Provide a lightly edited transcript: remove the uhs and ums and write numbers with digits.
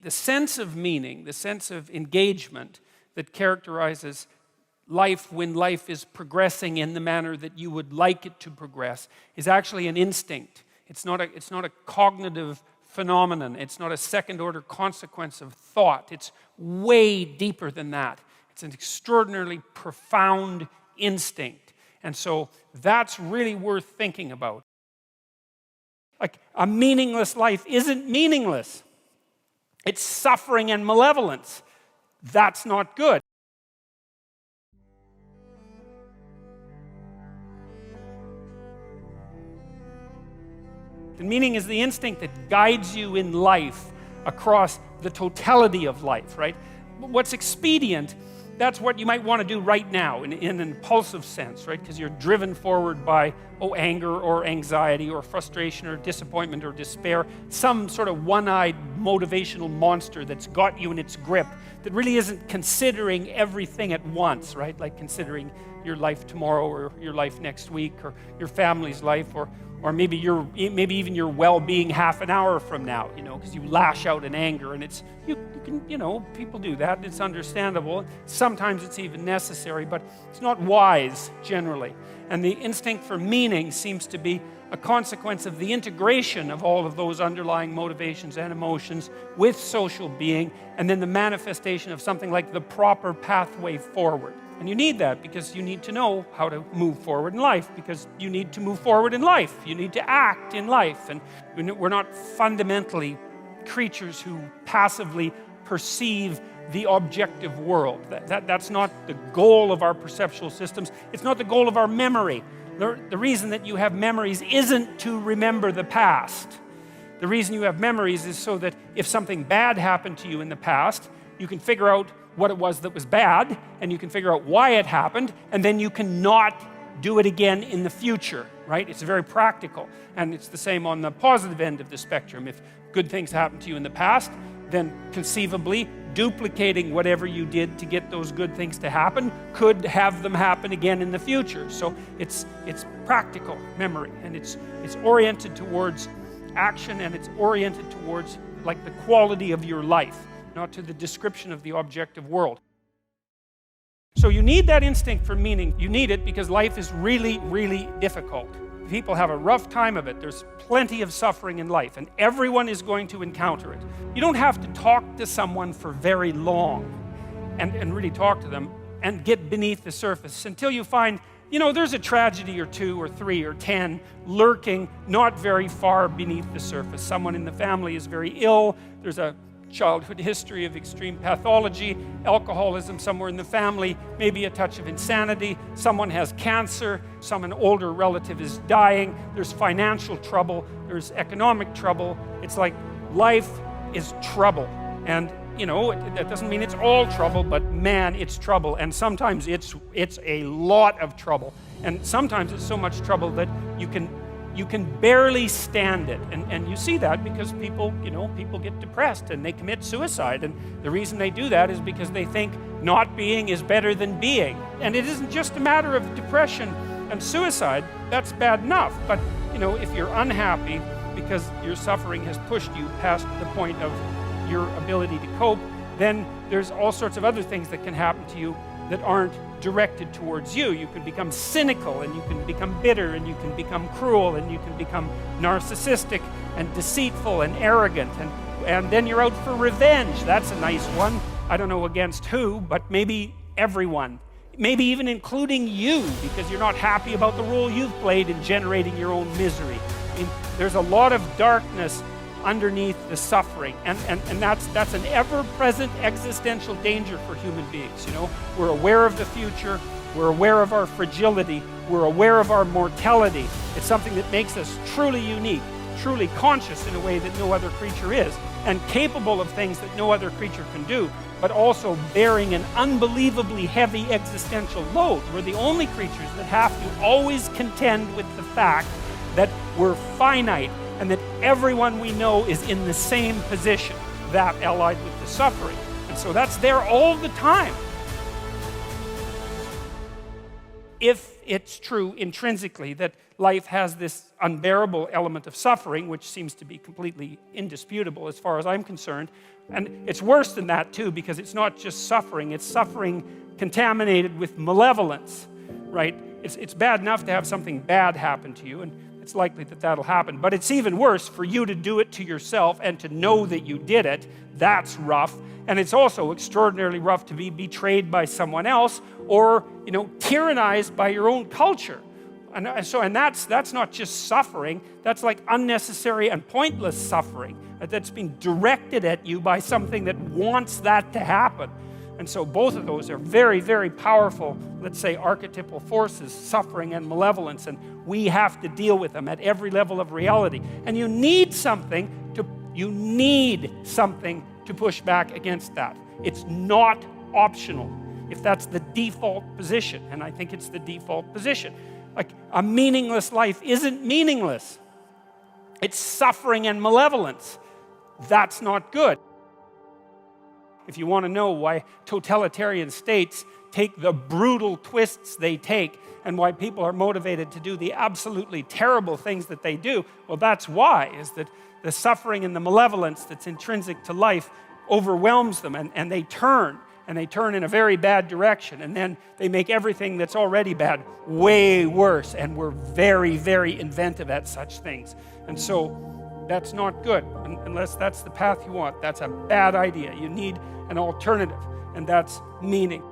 The sense of meaning, the sense of engagement that characterizes life when life is progressing in the manner that you would like it to progress is actually an instinct. It's not a cognitive phenomenon. It's not a second-order consequence of thought. It's way deeper than that. It's an extraordinarily profound instinct. And so that's really worth thinking about. Like, a meaningless life isn't meaningless. It's suffering and malevolence. That's not good. And meaning is the instinct that guides you in life across the totality of life, right? What's expedient, that's what you might want to do right now in an impulsive sense, right? Because you're driven forward by, anger or anxiety or frustration or disappointment or despair, some sort of one-eyed motivational monster that's got you in its grip that really isn't considering everything at once, right? Like considering your life tomorrow or your life next week or your family's life or maybe even your well-being half an hour from now, because you lash out in anger, and you can, people do that, it's understandable. Sometimes it's even necessary, but it's not wise generally. And the instinct for meaning seems to be a consequence of the integration of all of those underlying motivations and emotions with social being, and then the manifestation of something like the proper pathway forward. And you need that because you need to know how to move forward in life, because you need to move forward in life. You need to act in life. And we're not fundamentally creatures who passively perceive the objective world. That's not the goal of our perceptual systems. It's not the goal of our memory. The reason that you have memories isn't to remember the past. The reason you have memories is so that if something bad happened to you in the past, you can figure out what it was that was bad, and you can figure out why it happened, and then you can not do it again in the future, right? It's very practical, and it's the same on the positive end of the spectrum. If good things happened to you in the past, then conceivably duplicating whatever you did to get those good things to happen could have them happen again in the future. So it's practical memory, and it's oriented towards action, and it's oriented towards like the quality of your life, not to the description of the objective world. So you need that instinct for meaning. You need it because life is really, really difficult. People have a rough time of it. There's plenty of suffering in life, and everyone is going to encounter it. You don't have to talk to someone for very long and really talk to them and get beneath the surface until you find, there's a tragedy or two or three or 10 lurking not very far beneath the surface. Someone in the family is very ill. There's a childhood history of extreme pathology, alcoholism somewhere in the family, maybe a touch of insanity, someone has cancer, an older relative is dying, there's financial trouble, there's economic trouble. It's like life is trouble. And that doesn't mean it's all trouble, but man, it's trouble. And sometimes it's a lot of trouble. And sometimes it's so much trouble that you can barely stand it. And you see that because people get depressed and they commit suicide. And the reason they do that is because they think not being is better than being. And it isn't just a matter of depression and suicide. That's bad enough. But, if you're unhappy because your suffering has pushed you past the point of your ability to cope, then there's all sorts of other things that can happen to you that aren't directed towards you. You can become cynical, and you can become bitter, and you can become cruel, and you can become narcissistic and deceitful and arrogant, and then you're out for revenge. That's a nice one. I don't know against who, but maybe everyone. Maybe even including you, because you're not happy about the role you've played in generating your own misery. There's a lot of darkness underneath the suffering, and that's an ever-present existential danger for human beings. We're aware of the future, we're aware of our fragility, we're aware of our mortality. It's something that makes us truly unique, truly conscious in a way that no other creature is, and capable of things that no other creature can do, but also bearing an unbelievably heavy existential load. We're the only creatures that have to always contend with the fact that we're finite, and that everyone we know is in the same position, that allied with the suffering. And so that's there all the time. If it's true intrinsically that life has this unbearable element of suffering, which seems to be completely indisputable as far as I'm concerned, And it's worse than that too, because it's not just suffering, it's suffering contaminated with malevolence, right? It's bad enough to have something bad happen to you, and it's likely that that'll happen. But it's even worse for you to do it to yourself and to know that you did it. That's rough. And it's also extraordinarily rough to be betrayed by someone else or, tyrannized by your own culture. And that's not just suffering, that's like unnecessary and pointless suffering that's been directed at you by something that wants that to happen. And so both of those are very, very powerful, let's say, archetypal forces, suffering and malevolence, and we have to deal with them at every level of reality. And you need something to push back against that. It's not optional if that's the default position, and I think it's the default position. Like, a meaningless life isn't meaningless. It's suffering and malevolence. That's not good. If you want to know why totalitarian states take the brutal twists they take and why people are motivated to do the absolutely terrible things that they do, well, that's why, is that the suffering and the malevolence that's intrinsic to life overwhelms them, and they turn in a very bad direction, and then they make everything that's already bad way worse, and we're very, very inventive at such things. And so that's not good, unless that's the path you want. That's a bad idea. You need an alternative, and that's meaning.